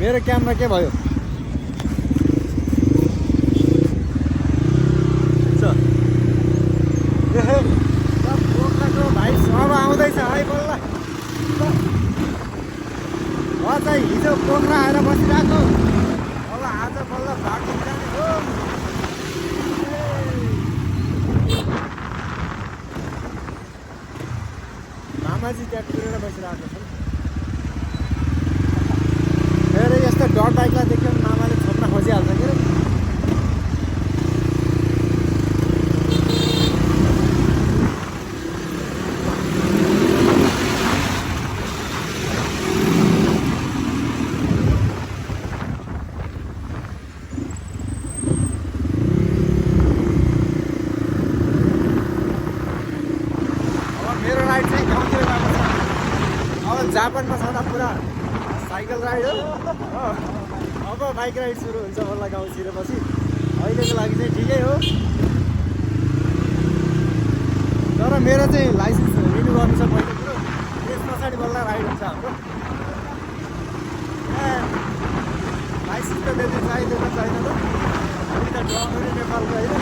मेरो क्यामरा के भयो? पोखराको भाइ सब आउँदैछ है बल्ल। म चाहिँ हिजो पोखरा आएर बसिरहेको, अब आज बल्ल भाग्नु जाने हो। मामाजी त्यहाँ पुरेर बसिरहेको छ। फेरि यस्तो डट बाइकलाई देख्यो भने मामाले छोप्न खोजिहाल्छ के अरे। जापानमा छँदा पुरा साइकल राइड हो, अब बाइक राइड सुरु हुन्छ बल्ल गाउँ छिरेपछि। अहिलेको लागि चाहिँ ठिकै हो, तर मेरो चाहिँ लाइसेन्स रिन्यू गर्नु छ पहिलो कुरो, त्यस पछाडि बल्ल राइड हुन्छ हाम्रो। लाइसेन्स त त्यति चाहिँदैन त, हामी त डगरी नेपालको होइन।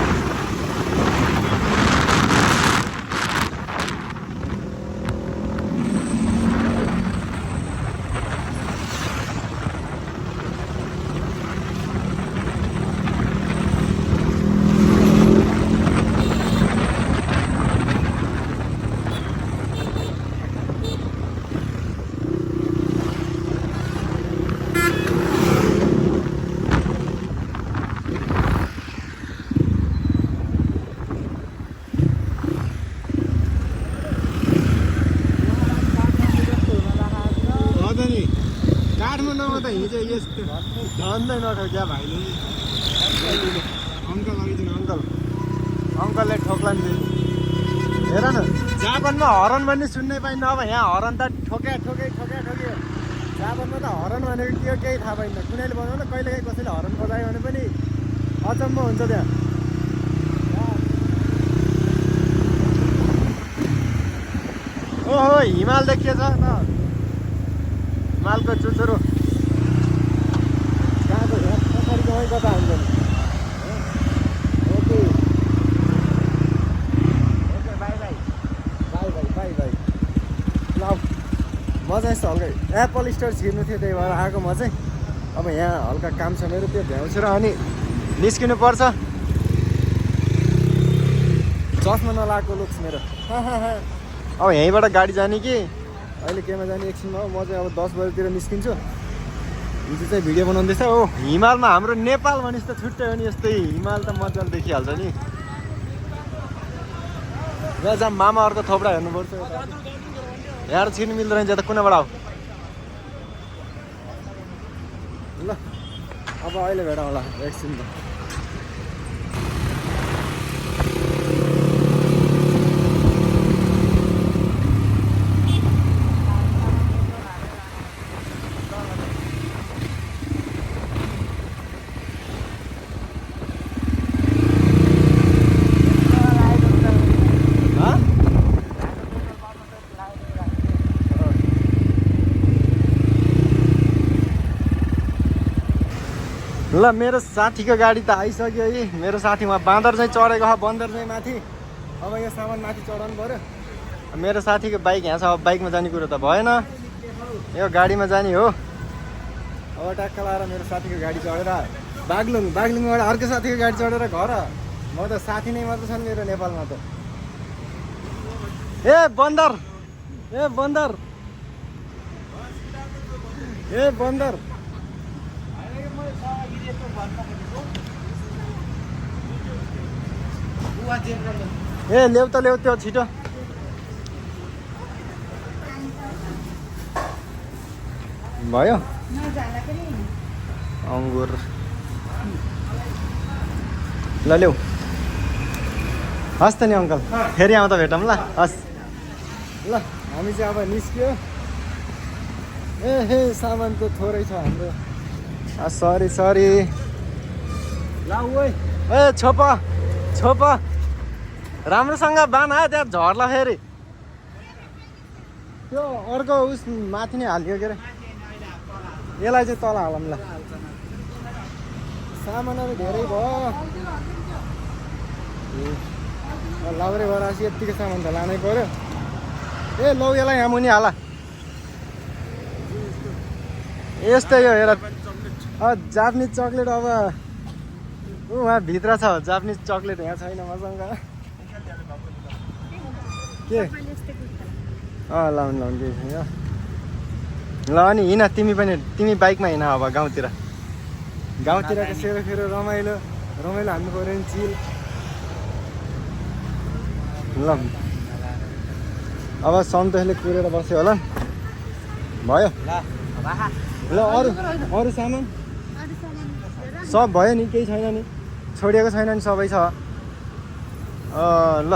काठमाडौँमा त हिजो यस्तो झन्डै नठो क्या भाइले। अङ्कल अघिदिनु, अङ्कलले ठोक्ला नि। हेर न, जापानमा हरन भन्ने सुन्नै पाइन्न। अब यहाँ हरन त ठोक्यो। जापानमा त हरन भनेको के हो केही थाहा पाइन्न। कुनैले बनाउन कहिलेकाहीँ कसैले हरन बजायो भने पनि अचम्म हुन्छ त्यहाँ। ओहो, हिमाल देखिएछ त, हिमालको चुचुरो। कहाँको पछाडिको है कता हुन्छ नि। ओके बाई ल, म चाहिँ यस्तो हल्का एप्पल स्टोर छिर्नु थियो, त्यही भएर आएको म चाहिँ। अब यहाँ हल्का काम छ मेरो, त्यो भ्याउँछु र अनि निस्किनु पर्छ। चस्मा नलाएको लुक्स मेरो। अब यहीँबाट गाडी जाने कि अहिले केमा जाने एकछिनमा हो। म चाहिँ अब 10 बजीतिर निस्किन्छु। हिजो चाहिँ भिडियो बनाउँदैछ हो। हिमालमा हाम्रो नेपाल भनेपछि त छुट्टै हो नि, यस्तै हिमाल त मजाले देखिहाल्छ नि। यहाँ जहाँ मामाहरूको थोप्रा हेर्नुपर्छ। यहाँ छिर्नु मिल्दो रहेछ त, कुनाबाट आऊ ल। अब अहिले भेटौँ होला एकछिन त। ल, मेरो साथीको गाडी त आइसक्यो है। मेरो साथी उहाँ बाँदर चाहिँ चढेको छ, बन्दर चाहिँ माथि। अब यो सामान माथि चढाउनु पऱ्यो। मेरो साथीको बाइक यहाँ छ, अब बाइकमा जाने कुरो त भएन, यो गाडीमा जाने हो। अब ट्याक्क लाएर मेरो साथीको गाडी चढेर बागलुङबाट अर्को साथीको गाडी चढेर घर। म त साथी नै मात्र छन् मेरो नेपालमा त। ए बन्दर, ए बन्दर, ए बन्दर। ए ल्याउ त ल्याउ त्यो छिटो। भयो अङ्गुर ल ल्याउ। हस् त नि अङ्कल, फेरि आउँदा भेटौँ ल। हस् ल, हामी चाहिँ अब निस्क्यो। ए हे, सामान त थोरै छ हाम्रो। सरी ल। ए छोप राम्रोसँग बान आयो, त्यहाँ झर्ला फेरि। त्यो अर्को उस माथि नै हालियो के अरे। यसलाई चाहिँ तल हालौँ ल सामानहरू धेरै भयो लाउरे भएर यत्तिकै सामान त लानै पर्यो ए लौ यसलाई यहाँ मुनि हाल यस्तै हो हेर जापानिज चक्लेट अब उहाँ भित्र छ जापानिज चक्लेट यहाँ छैन मसँग के लाउनु लाउनु केही छैन ल अनि हिँड तिमी बाइकमा हिँड अब गाउँतिरको सेरोफेरो रमाइलो हान्नु पऱ्यो नि चिल ल अब सन्तोषले कुरेर बस्यो होला भयो ल अरू सामान सब भयो नि केही छैन नि छोडिएको छैन नि सबै छ ल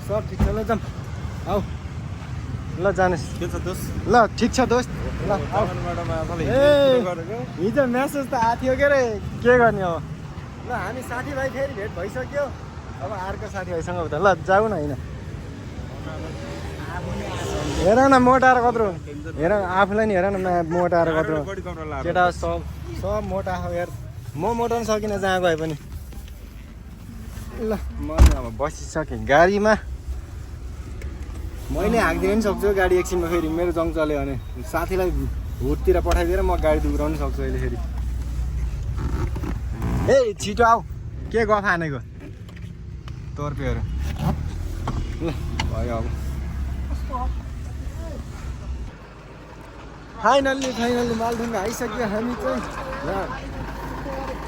सब ठिक छ ल जाऊँ आऊ ल जानुहोस् के छ दोस्त ल ठिक छ दोस्त ल हिजो म्यासेज त आएको थियो के अरे के गर्ने अब ल हामी साथीभाइ फेरि भेट भइसक्यो अब अर्को साथीभाइसँग उता ल जाऊ न होइन हेर न मोटाएर कत्रो हेर आफूलाई नि हेर न मोटाएर कत्रो केटा सब मोटा हो यार म मोटाउनु सकिनँ जहाँ गए पनि ल म अब बसिसकेँ गाडीमा मैले हाकिदिन पनि सक्छु गाडी एकछिनमा फेरि मेरो जङ चल्यो भने साथीलाई हुटतिर पठाइदिएर म गाडी दुब्राउनु सक्छु अहिले फेरि ए छिटो आऊ के गफ हानेको तोर्पेहरू ल भयो अब फाइनल्ली मालढुङ्गा आइसक्यो हामी चाहिँ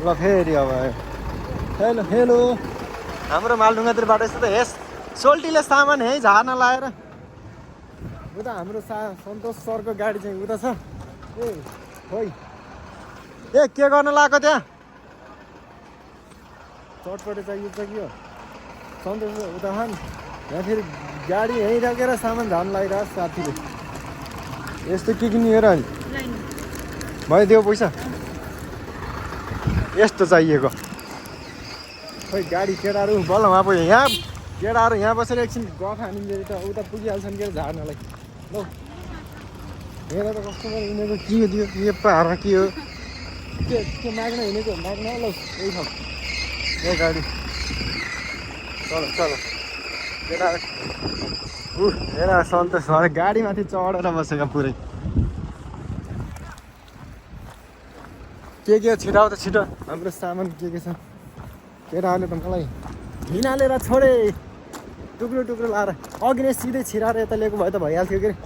ल फेरि अब हेलो हाम्रो मालढुङ्गातिरबाट यस्तो त हेस सोल्टीले सामान है झार्न लाएर उता हाम्रो सन्तोष सरको गाडी चाहिँ उता छ ए खोइ ए के गर्न लगाएको त्यहाँ चटपटे चाहियो सन्तोष उता खान यहाँ फेरि गाडी यहीँ राखेर सामान झार्न लगाइरहेको साथीले यस्तो के किन्यो हेर अनि भयो देऊ पैसा यस्तो चाहिएको खोइ गाडी केटाहरू बल्ल उहाँ पुग्यो यहाँ केटाहरू यहाँ बसेर एकछिन गफ हानिन्छ त उता पुगिहाल्छन् के झार्नलाई ल हेर त कस्तो गऱ्यो यिनीहरूको के हो दियो यो पाहाडमा के हो के माग्न हिँडेको माग्न ल यही छ ए गाडी चलो केटाहरू हेर सन्तोष गाडीमाथि चढेर बसेको पुरै के छिटाउ त छिटो हाम्रो सामान के छ केटाहरूले त मलाई हिँडालेर छोडे टुक्रो लाएर अघि नै सिधै छिराएर यता लिएको भए त भइहाल्थ्यो के अरे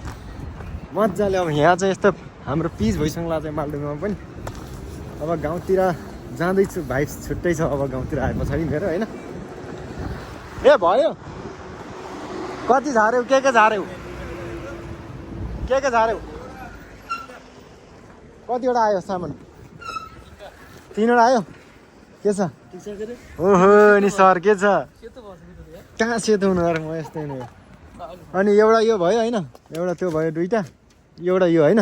मजाले अब यहाँ चाहिँ यस्तो हाम्रो पिच भइसक्ला चाहिँ मालडुङ्गामा पनि अब गाउँतिर जाँदैछु भाइ छुट्टै छ अब गाउँतिर आए पछाडि मेरो होइन ए भयो कति झार्यौ के झार्यौ कतिवटा आयो सामान 3वटा आयो के छ ओहो नि सर के छ कहाँ सेतो हुनु म यस्तै नै अनि एउटा यो भयो होइन एउटा त्यो भयो 2टा एउटा यो होइन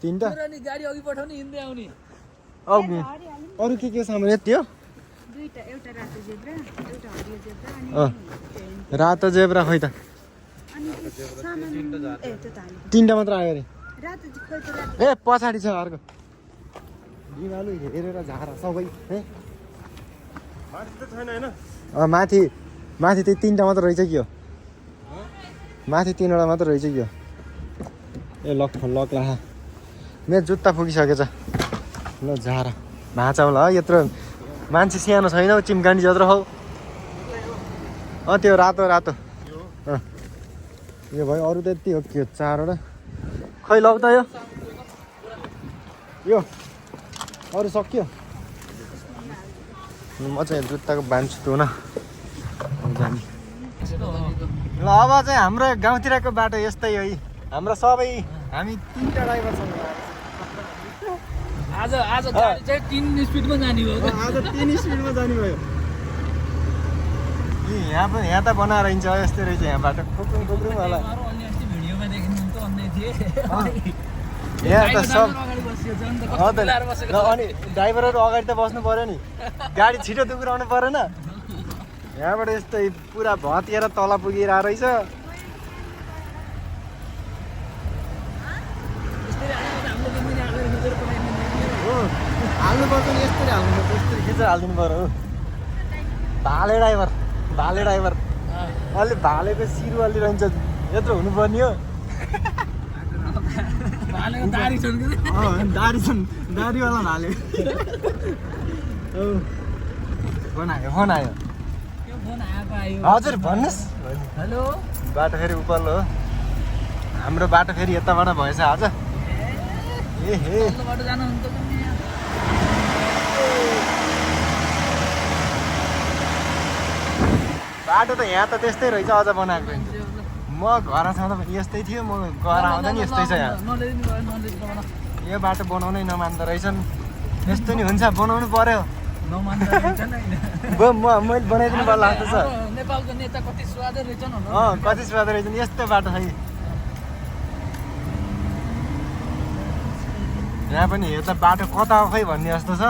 3टा गाडी अघि पठाउने हिँड्दै आउने अरू के सामान यति हो रातो जेब्रा खोइ त 3टा मात्र आयो अरे ए पछाडि छ अर्को बिमालु हेरेर झारा सबै माथि त्यही 3टा मात्र रहेछ कि हो माथि 3वटा मात्र रहेछ कि हो ए लक ला मेरो जुत्ता पुगिसकेछ ल झारा भाँचा होला यत्रो मान्छे सानो छैन चिमकान्डी जत्रो हौ त्यो रातो यो भयो अरू त यति हो के 4वटा खै लौ त यो अरू सक्यो म चाहिँ जुत्ताको बान्छु त न ल अब चाहिँ हाम्रो गाउँतिरको बाटो यस्तै हो हाम्रो सबै हामी 3टा ड्राइभर छौँ आज गाडी चाहिँ 3 स्पिडमा जाने भयो आज 3 स्पिडमा जाने भयो यहाँ त बनाएर हिँड्छ यस्तै रहेछ यहाँ बाटो खोक्रुङ होला भिडियोमा देखिनु त अन्य थिए यहाँ त सब अनि ड्राइभरहरू अगाडि त बस्नु पर्यो नि गाडी छिटो दुक्राउनु परेन यहाँबाट यस्तै पुरा भतिएर तल पुगिरहेको रहेछ पर्छ नि यस्तरी हाल्नुपर्छ यस्तरी खिचेर हालिदिनु पऱ्यो हो भाले ड्राइभर अलि भालेको सिरु अलि रहन्छ यत्रो हुनुपर्ने हो दारी छन् कि दारीवाला भाले फोन आयो त्यो फोन आएको आयो हजुर भन्नुहोस् हेलो बाटो फेरि उपल्लो हो हाम्रो बाटो फेरि यताबाट भएछ आज ए हे बाटो जानुहुन्छ नि बाटो त यहाँ त त्यस्तै रहेछ अझ बनाएको म घर छाउँदा पनि यस्तै थियो म घर आउँदा नि यस्तै छ यहाँ यो बाटो बनाउनै नमान्दो रहेछन् यस्तो नि हुन्छ बनाउनु पर्यो मैले बनाइदिनु पर्ला जस्तो छ नेपालको नेता कति स्वादै रहेछन् कति स्वाद रहेछन् यस्तो बाटो छ यहाँ पनि यता बाटो कता खै भन्ने जस्तो छ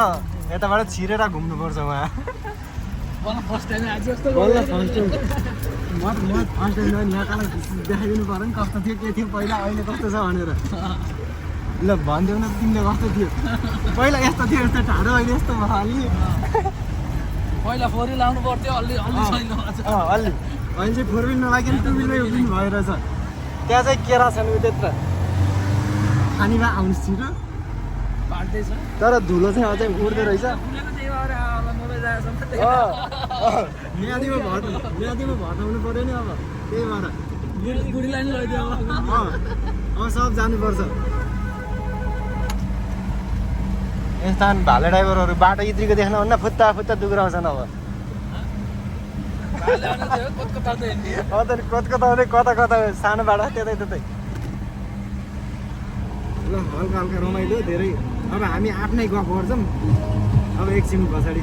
यताबाट छिरेर घुम्नुपर्छ उहाँ फर्स्ट टाइम आज जस्तो बल्ल फर्स्ट टाइम यहाँकालाई देखाइदिनु पऱ्यो नि कस्तो थियो के थियो पहिला अहिले कस्तो छ भनेर ल भनिदेऊ न तिमीले कस्तो थियो पहिला यस्तो थियो यस्तो ठाडो अहिले यस्तो भयो अलि पहिला फोर व्हिल लाउनु पर्थ्यो अलि अलि अहिले चाहिँ फोर व्हिल नलाग्यो टु व्हिलमै पनि भइरहेछ त्यहाँ चाहिँ केरा छन् उ त्यत्र खानीमा आउनु छिटो बाट्दैछ तर धुलो चाहिँ अझै उड्दो रहेछ म्यादीमा भटाउनु पऱ्यो नि अब त्यही भएर बुढीलाई नि लैदियो अब सब जानुपर्छ यस्ता भाले ड्राइभरहरू बाटो इत्रीको देख्न भन्न फुत्ता दुग्राउँछन् अब कता सानो बाटो त्यतै ल हल्का रमाइलो धेरै अब हामी आफ्नै गफ गर्छौँ अब एकछिन पछाडि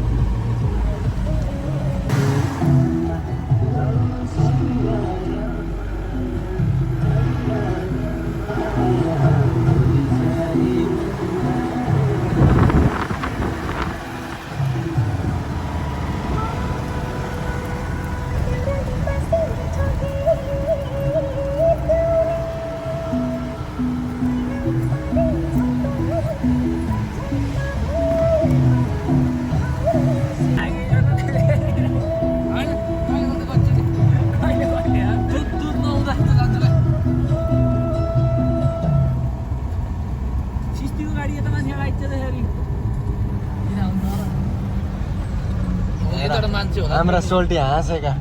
हाम्रा सोल्टी हाँसेका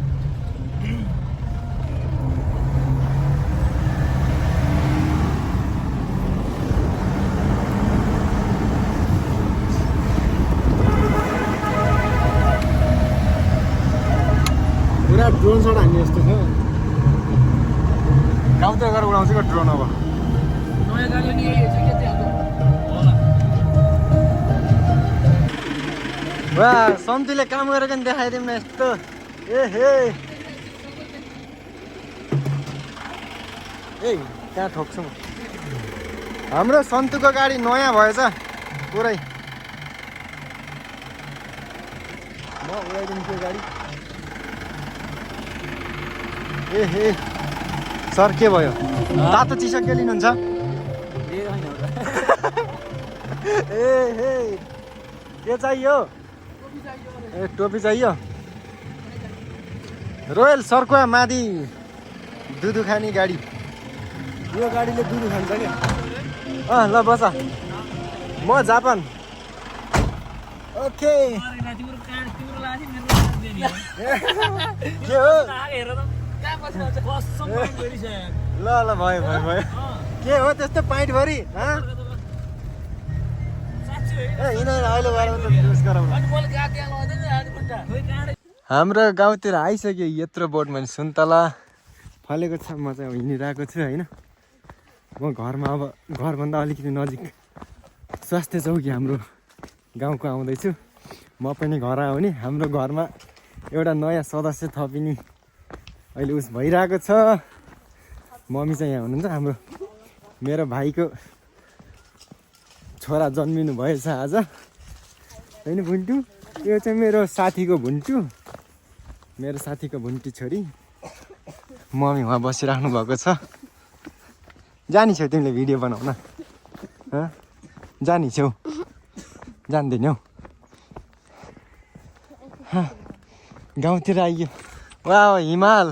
पुरा ड्रोन सट हान्ने जस्तो छ गाउँतिर गएर उडाउँछ क्या ड्रोन अब नयाँ गाडी नि वा सन्तीले काम गरेको नि देखाइदिउँ न यस्तो ए कहाँ ठोक्छु म हाम्रो सन्तुको गाडी नयाँ भएछ पुरै म उडाइदिन्छु त्यो गाडी सर के भयो तातो चिसो के लिनुहुन्छ के चाहियो ए टोपी चाहियो रोयल सर्कुवा मादी दुधु खाने गाडी यो गाडीले दुधु खान्छ क्या ल बस म जापान ओके के हो ल भयो के हो त्यस्तो पाइट भरि अहिले हाम्रो गाउँतिर आइसक्यो यत्रो बोटमा सुन्तला फलेको छ म चाहिँ हिँडिरहेको छु होइन म घरमा अब घरभन्दा अलिकति नजिक स्वास्थ्य चौकी हाम्रो गाउँको आउँदैछु म पनि घर आउने हाम्रो घरमा एउटा नयाँ सदस्य थपिने अहिले उस भइरहेको छ मम्मी चाहिँ यहाँ हुनुहुन्छ हाम्रो मेरो भाइको छोरा जन्मिनु भएछ आज होइन भुन्टु यो चाहिँ मेरो साथीको भुन्टी छोरी मम्मी उहाँ बसिराख्नु भएको छ जानी छेउ तिमीले भिडियो बनाउन जानी छेउ जान्दैन हौ गाउँतिर आइयो वा हिमाल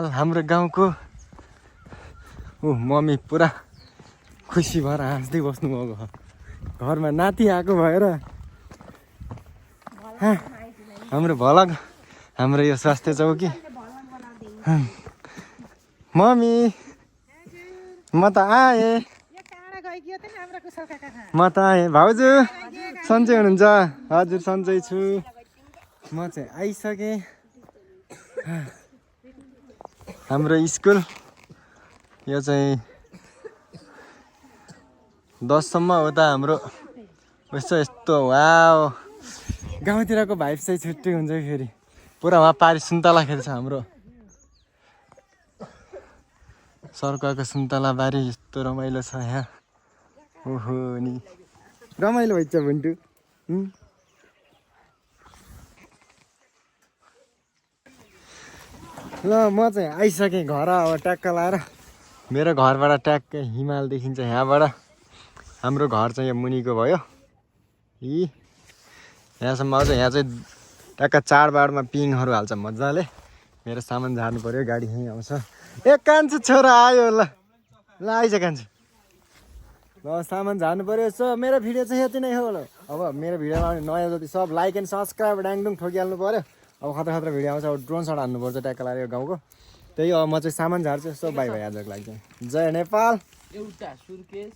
हाम्रो गाउँको मम्मी पुरा खुसी भएर हाँस्दै बस्नुभएको घरमा नाति आएको भएर हाम्रो भलग हाम्रो यो स्वास्थ्य चौकी मम्मी म त आएँ भाउजू सन्चै हुनुहुन्छ हजुर सन्चै छु म चाहिँ आइसकेँ हाम्रो स्कुल यो चाहिँ 10 सम्म हो त हाम्रो यस्तो वाउ गाउँतिरको भाइब चाहिँ छुट्टै हुन्छ फेरि पुरा वहाँ पारि सुन्तला खेल्छ हाम्रो सर्काको सुन्तला बारी यस्तो रमाइलो छ यहाँ ओहो नि रमाइलो भइन्छ बुन्टु ल म चाहिँ आइसकेँ घर अब ट्याक्क लाएर मेरो घरबाट ट्याक्कै हिमाल देखिन्छ यहाँबाट हाम्रो घर चाहिँ यहाँ मुनिको भयो यहाँसम्म आउँछ यहाँ चाहिँ ट्याक्क चाडबाडमा पिङहरू हाल्छ मजाले मेरो सामान झार्नु पर्यो गाडी यहीँ आउँछ कान्छो छोरा आयो ल आइज कान्छो ल सामान झार्नु पर्यो सो मेरो भिडियो चाहिँ यति नै हो ल अब मेरो भिडियोमा नयाँ जति सब लाइक एन्ड सब्सक्राइब डाङडुङ ठोकिहाल्नु पर्यो अब खतरा खतरा भिडियो आउँछ अब ड्रोन सट हान्नुपर्छ ट्याक्क लाएर गाउँको त्यही अब म चाहिँ सामान झार्छु सो बाई आजको लागि जय नेपाल एउटा सुर्केस